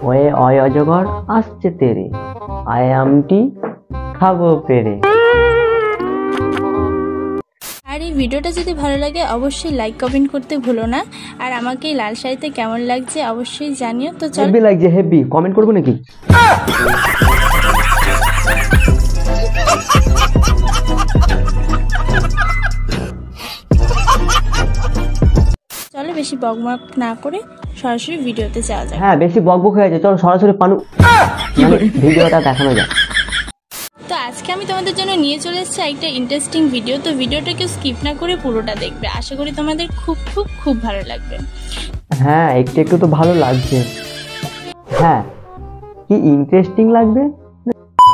Way অজগর আসছে তেরে, আমটি খাবো পেরে। আর এই ভিডিওটা যদি ভালো লাগে অবশ্যই লাইক কমেন্ট করতে ভুলো না। আর আমাকে এই লাল শাড়িতে কেমন লাগছে অবশ্যই জানিও। তো চল, হেভি লাগছে, হেভি কমেন্ট করবো নাকি? চলো বেশি বকবক না করে সরাসরি ভিডিওতে যাওয়া যাক। হ্যাঁ, বেশি বকবক হয়ে গেছে, চলো সরাসরি ভিডিওটা দেখানো যাক। তো আজকে আমি তোমাদের জন্য নিয়ে চলে এসেছি একটা ইন্টারেস্টিং ভিডিও। তো ভিডিওটা কেউ স্কিপ না করে পুরোটা দেখবে, আশা করি তোমাদের খুব খুব খুব ভালো লাগবে। হ্যাঁ, একটু একটু তো ভালো লাগছে। হ্যাঁ, কি ইন্টারেস্টিং লাগবে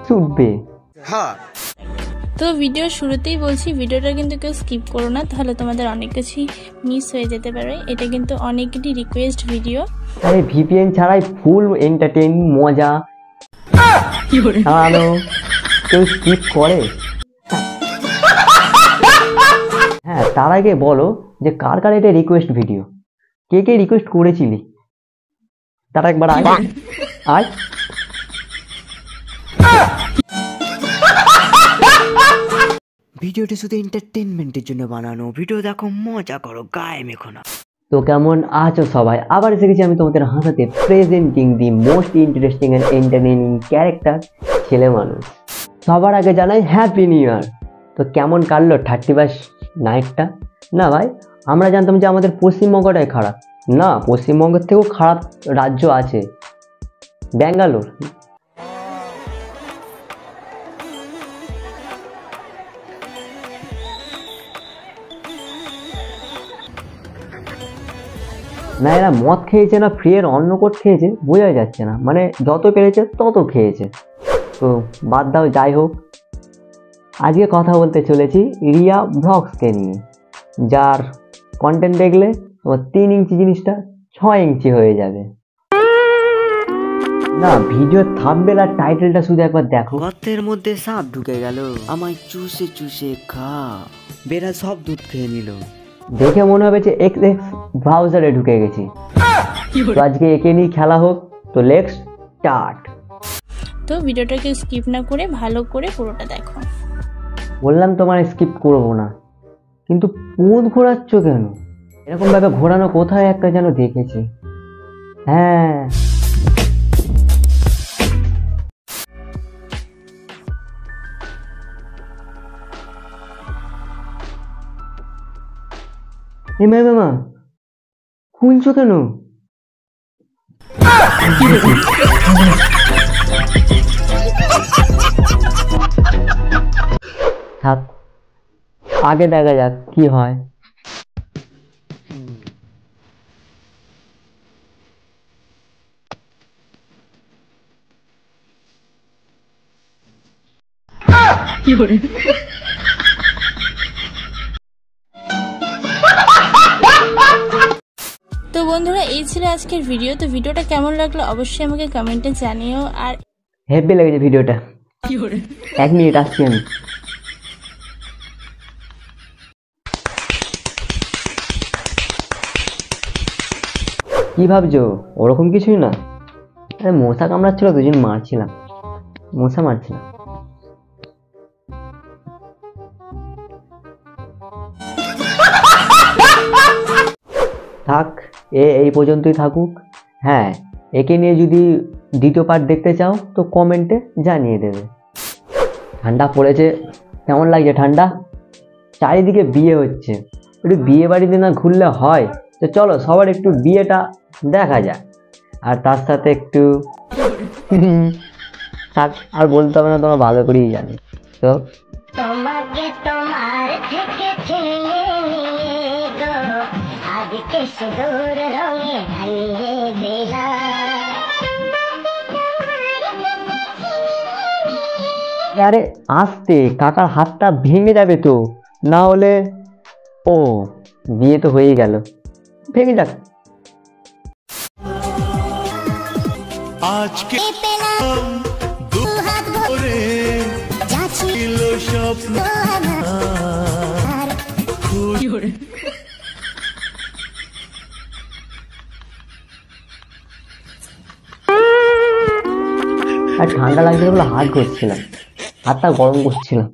শুনবে। হ্যাঁ, তো ভিডিও শুরুতেই বলছি ভিডিওটা কিন্তু কেউ স্কিপ করো না, তাহলে তোমাদের অনেক কিছুই মিস হয়ে যেতে পারে। এটা কিন্তু অনেকেরই রিকোয়েস্ট ভিডিও। আরে ভিপিএন ছাড়াই ফুল এন্টারটেইন মজা। হ্যালো, কেউ স্কিপ করে? হ্যাঁ, তার আগে বলো যে কার কার এটা রিকোয়েস্ট ভিডিও, কে কে রিকোয়েস্ট করেছিলি তারা একবার আয় আয়। ভিডিওটি শুধু এন্টারটেনমেন্টের জন্য বানানো, ভিডিও দেখো মজা করো, গায়ে মেখো না। তো কেমন আছো সবাই? আবার এসে গেছি আমি তোমাদের হাসাতে, presenting the most interesting and entertaining character, ছেলে মানুষ। সবার আগে জানাই হ্যাপি নিউ ইয়ার। তো কেমন কাটলো 31 নাইটটা? না ভাই, আমরা জানতাম যে আমাদের পশ্চিমবঙ্গটাই খারাপ। না, পশ্চিমবঙ্গের থেকেও খারাপ রাজ্য আছে, ব্যাঙ্গালোর। না এরা মদ খেয়েছে না ফ্রিয়ের অন্য কোট খেয়েছে বোঝা যাচ্ছে না, মানে যত পেরেছে তত খেয়েছে। তো বাদ দাও, যাই হোক। আজকে কথা বলতে চলেছি রিয়া ব্লগসকে নিয়ে, যার কন্টেন্ট দেখলে তোমার 3 ইঞ্চি জিনিসটা 6 ইঞ্চি হয়ে যাবে। না, ভিডিও থাম্বনেল আর টাইটেলটা শুধু একবার দেখো। গর্তের মধ্যে সাপ ঢুকে গেল, আমায় চুষে চুষে খা, বেড়া সব দুধ খেয়ে নিল। দেখে মনে হবে যে এক্স ব্রাউজারে ঢুকে গেছি। তো আজকে একে নিয়ে খেলা হোক, তো লেটস স্টার্ট। তো ভিডিওটাকে স্কিপ না করে ভালো করে পুরোটা দেখো। বললাম তোমার স্কিপ করবো না, কিন্তু পুঁত ঘোরাচ্ছ কেন? এরকম ভাবে ঘোরানো কোথায় একটা যেন দেখেছি। হ্যাঁ, এ মা খুলছো কেন? থাক, আগে দেখা যাক কি হয়। তো বন্ধুরা, এই ছিল আজকের ভিডিও। তো ভিডিওটা কেমন লাগলো অবশ্যই আমাকে কমেন্টে জানিও। আর হেভি লেগেছে ভিডিওটা। 1 মিনিট আসছি আমি। কি ভাবছো? ওরকম কিছুই না। আরে মশা কামড়াচ্ছিল, দুজন মারছিলাম, মশা মারছিলাম। থাক, এই পর্যন্তই থাকুক। হ্যাঁ, একে নিয়ে যদি দ্বিতীয় পার্ট দেখতে চাও তো কমেন্টে জানিয়ে দেবে। ঠান্ডা পড়েছে, কেমন লাগছে ঠান্ডা? চারিদিকে বিয়ে হচ্ছে, একটু বিয়ে বাড়িতে না ঘুরলে হয়? তো চলো সবার একটু বিয়েটা দেখা যায়, আর তার সাথে একটু থাক, আর বলতে হবে না, তোমরা ভালো করেই জানি। তো তোমাকে তোমার থেকে আরে আস্তে, কাকার হাতটা ভেঙে যাবে তো, না হলে। ও, বিয়ে তো হয়েই গেল, ভেঙে যাক। আজকে পেলাম 2 হাত ভরে, যা ছিল স্বপ্ন আর ঠান্ডা লাগছিল বলে হাত ঘষছিলাম, হাতটা গরম করছিলাম।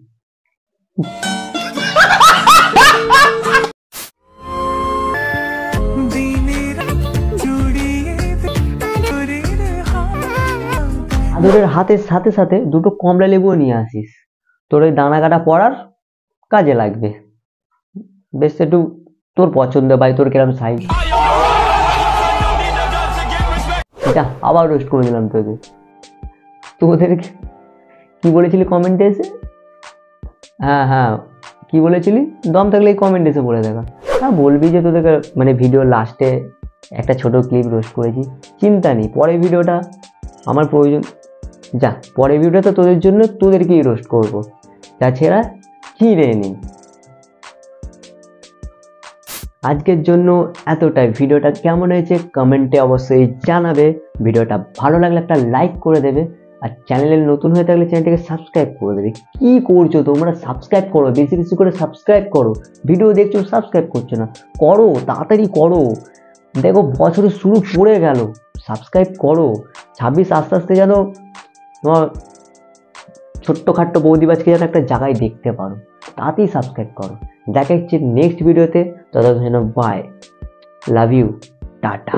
আদরের হাতের সাথে সাথে দুটো কমলা লেবুও নিয়ে আসিস, তোর ওই দানা কাটা পড়ার কাজে লাগবে। বেশ একটু তোর পছন্দ ভাই, তোর কিরম সাইজ। যা, আবার রোস্ট করে দিলাম তোকে। তোদের কি বলেছিলি কমেন্টে এসে? হ্যাঁ হ্যাঁ, কি বলেছিলি? দম থাকলে এই কমেন্ট এসে বলে দেখা। হ্যাঁ, বলবি যে তোদেরকে মানে ভিডিও লাস্টে একটা ছোট ক্লিপ রোস্ট করেছি, চিন্তা নেই। পরের ভিডিওটা আমার প্রয়োজন, যা পরের ভিডিওটা তো তোদের জন্য, তোদেরকেই রোস্ট করবো, তাছাড়া কি রে নেই। আজকের জন্য এতটাই। ভিডিওটা কেমন হয়েছে কমেন্টে অবশ্যই জানাবে। ভিডিওটা ভালো লাগলে একটা লাইক করে দেবে, আর চ্যানেলে নতুন হয়ে থাকলে চ্যানেলটাকে সাবস্ক্রাইব করে দেবে। কি করছো তোমরা? সাবস্ক্রাইব করো, বেশি বেশি করে সাবস্ক্রাইব করো। ভিডিও দেখছো সাবস্ক্রাইব করছো না, করো, তাড়াতাড়ি করো। দেখো বছরের শুরু পড়ে গেল, সাবস্ক্রাইব করো। 26 আস্তে আস্তে যেন তোমার ছোট্টখাট্টো বৌদিবাজকে যেন একটা জায়গায় দেখতে পারো, তাতেই সাবস্ক্রাইব করো। দেখা হচ্ছে নেক্সট ভিডিওতে, ততক্ষণ বাই, লাভ ইউ, টাটা।